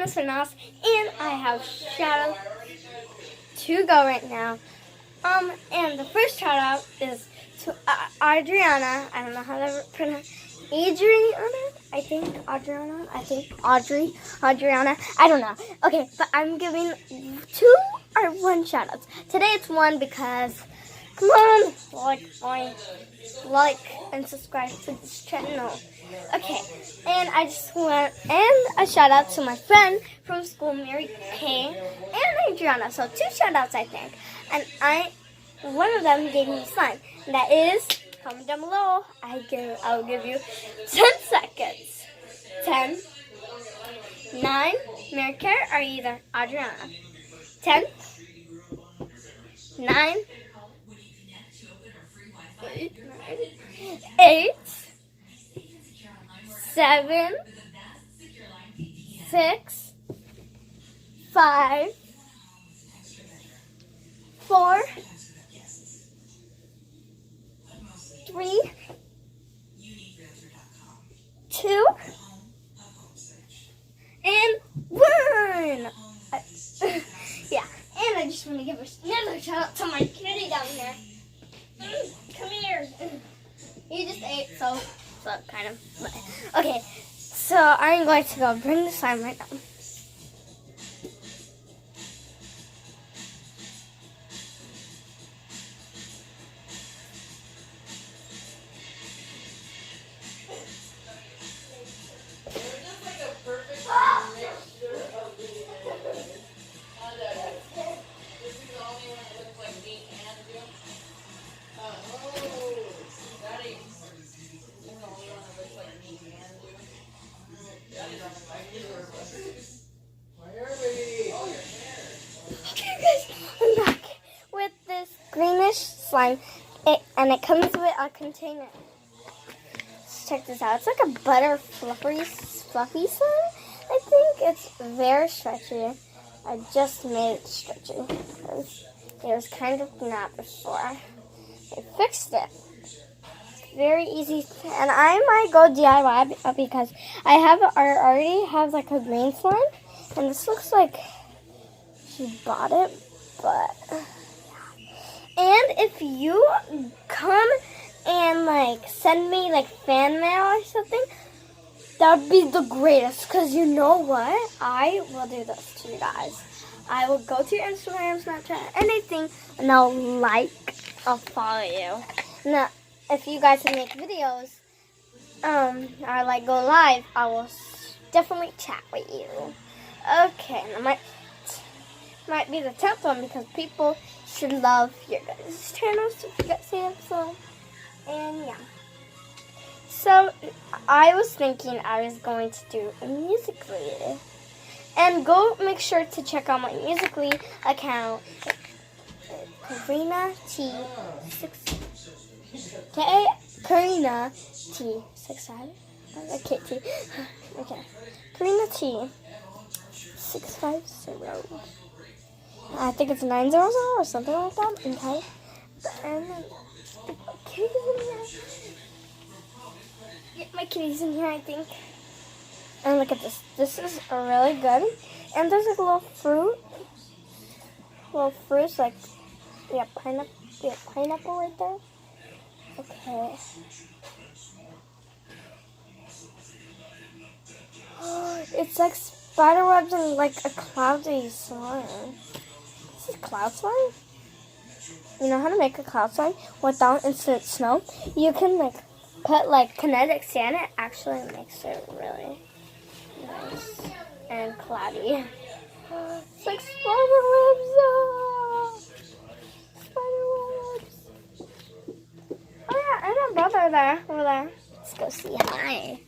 Hannah's House, and I have shout out to go right now. And the first shout out is to Adriana. I don't know how to pronounce Adriana. Adriana. I don't know. Okay, but I'm giving 2 or 1 shout outs. Today it's 1 because, come on, like and subscribe to this channel. Okay, and I just want a shout out to my friend from school, Mary Kay, and Adriana. So 2 shout outs, I think. And one of them gave me slime. And that is, comment down below. I'll give you 10 seconds. 10, 9, Mary Kay, or either Adriana. 10, 9, 8, 7, 6, 5, 4, 3, 2, and 1. Yeah, and I just want to give another shout out to my kitty down here. Come here. He just ate, so kind of. But, okay, so I'm going to go bring the slime right now. Okay, guys, I'm back with this greenish slime, and it comes with a container. Let's check this out. It's like a butter fluffy slime. I think it's very stretchy. I just made it stretchy because it was kind of not before. I fixed it. Very easy, and I might go DIY because I already have like a green slime, and this looks like she bought it, but and if you come and like send me like fan mail or something, that would be the greatest, because you know what, I will do this to you guys. I will go to your Instagram, Snapchat, anything, and I'll follow you. Now, if you guys make videos, or like go live, I will definitely chat with you. Okay, and I might be the 10th one because people should love your guys' channels if you guys see them. So, and yeah. So, I was thinking I was going to do a Musical.ly. And go make sure to check out my Musical.ly account. Karina T6. Karina T65. Okay, T. Okay. Karina T650. I think it's 900 or something like that. Okay. And kitties in here. Yeah, my kitties in here, I think. And look at this. This is really good. And there's like a little fruit. Little fruits, like, yeah, pineapple right there. Okay. It's like spider webs and like a cloudy slime. This is cloud slime? You know how to make a cloud slime without instant snow? You can like put like kinetic sand. It actually makes it really nice and cloudy. It's like spider webs. Spider webs. Oh yeah, and my brother there, over there. Let's go see hi.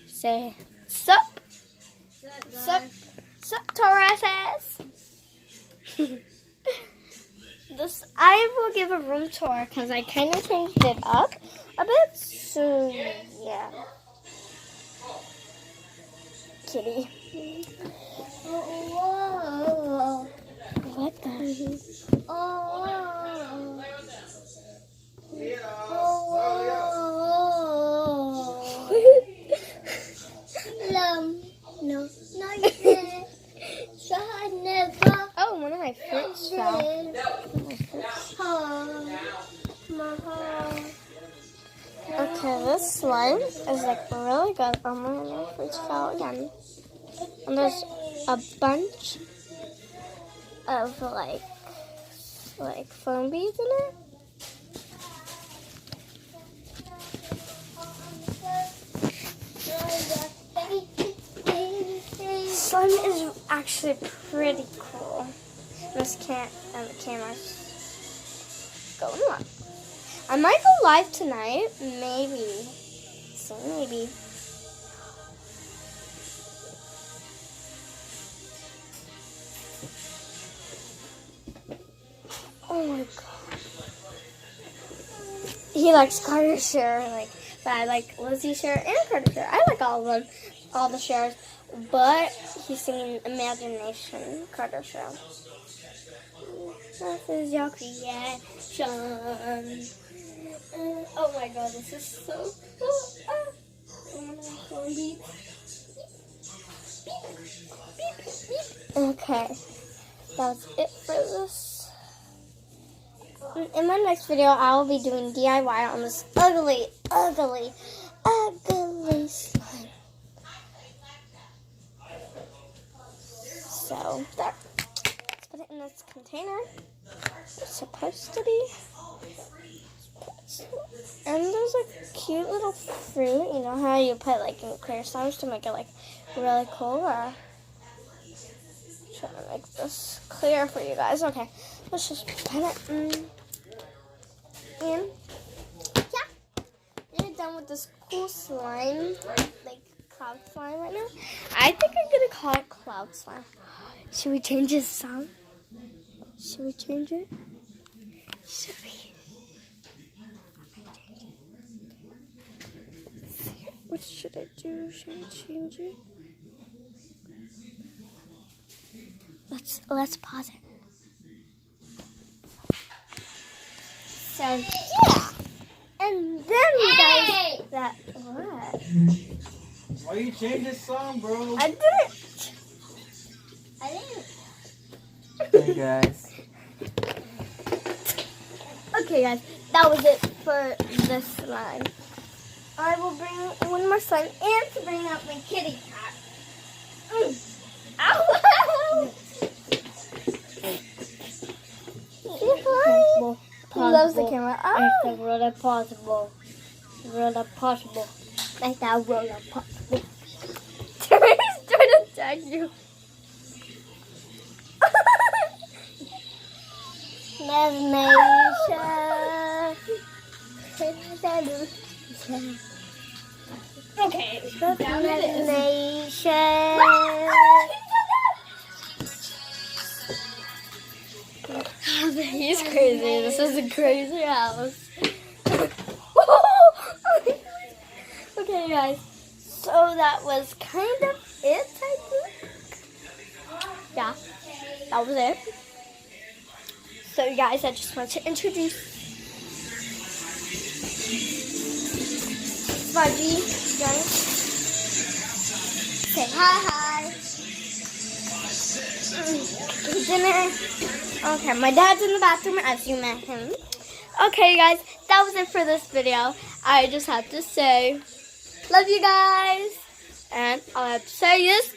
Say sup. Sup, Tauruses. This I will give a room tour because I kind of changed it up a bit. So yeah, kitty. Oh, what the? Oh. No. my fruits fell. Okay, this slime is like really good. Oh my fruits fell again. And there's a bunch of like foam beads in it. Slime is actually pretty cool. This can't, and the camera's going on. I might go live tonight, maybe. So maybe. Oh my god. He likes Carter Share, but I like Lizzie Share and Carter Share. I like all of them, all the shares. But he's singing Imagination, Carter Share. This is your creation. Oh my god, this is so okay, that's it for this. In my next video, I will be doing DIY on this ugly slime. So, there. Let's put it in this container. It's supposed to be. And there's a cute little fruit. You know how you put like in clear slimes to make it like really cool? Or trying to make this clear for you guys. Okay, let's just put it in. And yeah, we're done with this cool slime, like cloud slime right now. I think I'm gonna call it cloud slime. Should we change his sound? Should we change it? Should we? What should I do? Should I change it? Let's pause it. So yeah, and then guys, that what? Why you change this song, bro? I didn't. Hey guys. Okay guys, that was it for this slime. I will bring one more slime and to bring out my kitty cat. Ow! Possible. He loves the camera. Oh. It's really possible. Really possible. Like that really possible. He's trying to tag you. Imagination. Okay, that's imagination. He's crazy. This is a crazy house. Okay, guys. So that was kind of it, I think. Yeah, that was it. So, guys, I just want to introduce Spongy. Say hi. Dinner. Okay, my dad's in the bathroom as you met him. Okay, guys, that was it for this video. I just have to say, love you guys. And all I have to say is,